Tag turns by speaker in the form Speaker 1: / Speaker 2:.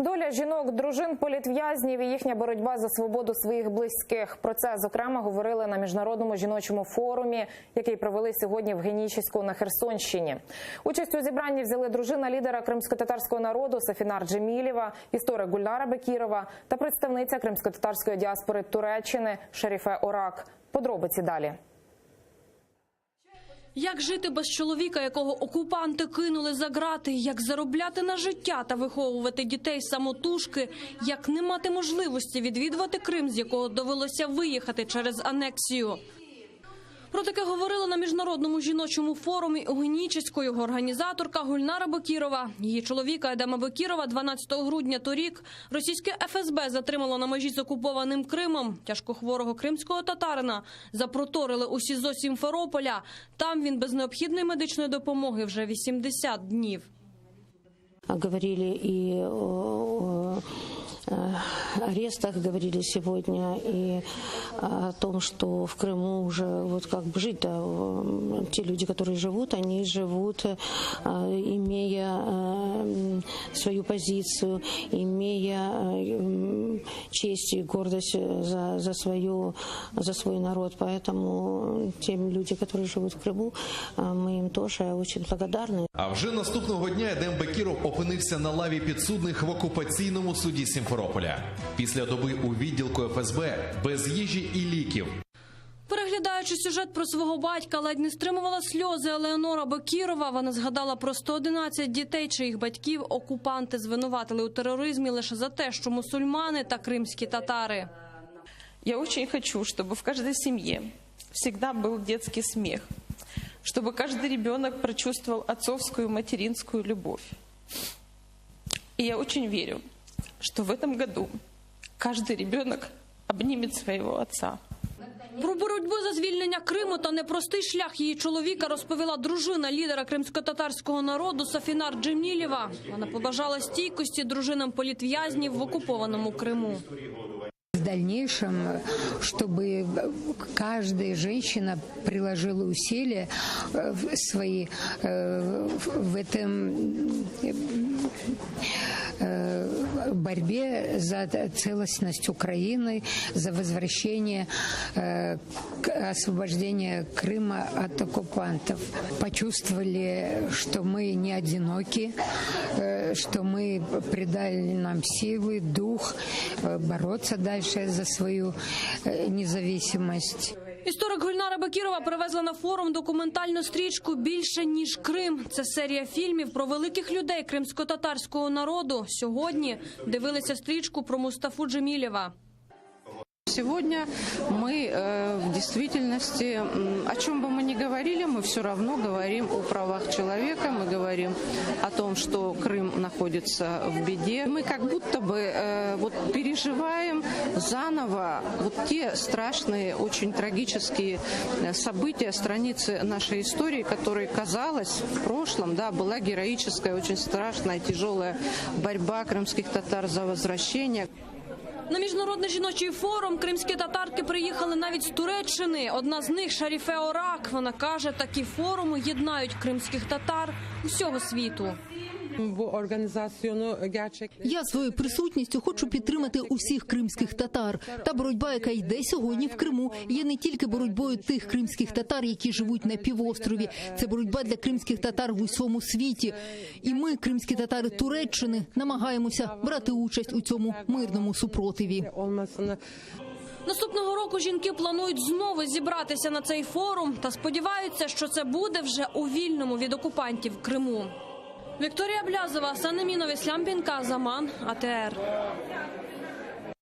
Speaker 1: Доля жінок-дружин політв'язнів і їхня боротьба за свободу своїх близьких. Про це, зокрема, говорили на Міжнародному жіночому форумі, який провели сьогодні в Генічеську на Херсонщині. Участь у зібранні взяли дружина лідера кримськотатарського народу Сафінар Джемілєва, історик Гульнара Бекірова та представниця кримськотатарської діаспори Туреччини Шаріфе Орак. Подробиці далі.
Speaker 2: Як жити без чоловіка, якого окупанти кинули за ґрати, як заробляти на життя та виховувати дітей самотужки, як не мати можливості відвідувати Крим, з якого довелося виїхати через анексію. Про таке говорила на Міжнародному жіночому форумі у Генічеську його організаторка Гульнара Бекірова. Її чоловіка Едема Бекірова 12 грудня торік російське ФСБ затримало на межі з окупованим Кримом. Тяжкохворого кримського татарина запроторили у СІЗО Сімферополя. Там він без необхідної медичної допомоги вже 80 днів.
Speaker 3: Говорили и о арестах, говорили сегодня и о том, что в Крыму уже вот как бы жить, да, те люди, которые живут, они живут, имея свою позицию, имея честь и гордость за свой народ. Поэтому тем людям, которые живут в Крыму, мы им тоже очень благодарны.
Speaker 4: А вже наступного дня Едем Бекіров опинився на лаві підсудних в окупаційному суді Сімферополя. Після доби у відділку ФСБ без їжі і ліків.
Speaker 2: Переглядаючи сюжет про свого батька, ледь не стримувала сльози Елеонора Бекірова. Вона згадала про 111 дітей, чиїх батьків окупанти звинуватили у тероризмі лише за те, що мусульмани та кримські татари.
Speaker 5: Я очень хочу, чтобы в каждой семье всегда был детский смех, чтобы каждый ребенок прочувствовал отцовскую, материнскую любовь. И я очень верю, что в этом году каждый ребенок обнимет своего отца.
Speaker 2: Про боротьбу за звільнення Криму та непростий шлях її чоловіка розповіла дружина лідера кримськотатарського народу Сафінар Джемілєва. Вона побажала стійкості дружинам політв'язнів в окупованому Криму.
Speaker 6: В дальнейшем, чтобы каждая женщина приложила усилия свои в этом борьбе за целостность Украины, за возвращение, освобождение Крыма от оккупантов. Почувствовали, что мы не одиноки, что мы придали нам силы, дух бороться дальше за свою независимость.
Speaker 2: Історик Гульнара Бекірова привезла на форум документальну стрічку «Більше, ніж Крим». Це серія фільмів про великих людей кримськотатарського народу. Сьогодні дивилися стрічку про Мустафу Джемілєва.
Speaker 7: Сегодня мы в действительности, о чем бы мы ни говорили, мы все равно говорим о правах человека, мы говорим о том, что Крым находится в беде. Мы как будто бы вот переживаем заново вот те страшные, очень трагические события, страницы нашей истории, которые, казалось, в прошлом, да, была героическая, очень страшная, тяжелая борьба крымских татар за возвращение.
Speaker 2: На Міжнародний жіночий форум кримські татарки приїхали навіть з Туреччини. Одна з них – Шаріфе Орак. Вона каже, такі форуми єднають кримських татар усього світу.
Speaker 8: Я своєю присутністю хочу підтримати усіх кримських татар. Та боротьба, яка йде сьогодні в Криму, є не тільки боротьбою тих кримських татар, які живуть на півострові. Це боротьба для кримських татар в усьому світі. І ми, кримські татари Туреччини, намагаємося брати участь у цьому мирному супротиві.
Speaker 2: Наступного року жінки планують знову зібратися на цей форум та сподіваються, що це буде вже у вільному від окупантів Криму. Вікторія Блязова, Санемінов, Іслям Пінка, Заман, АТР.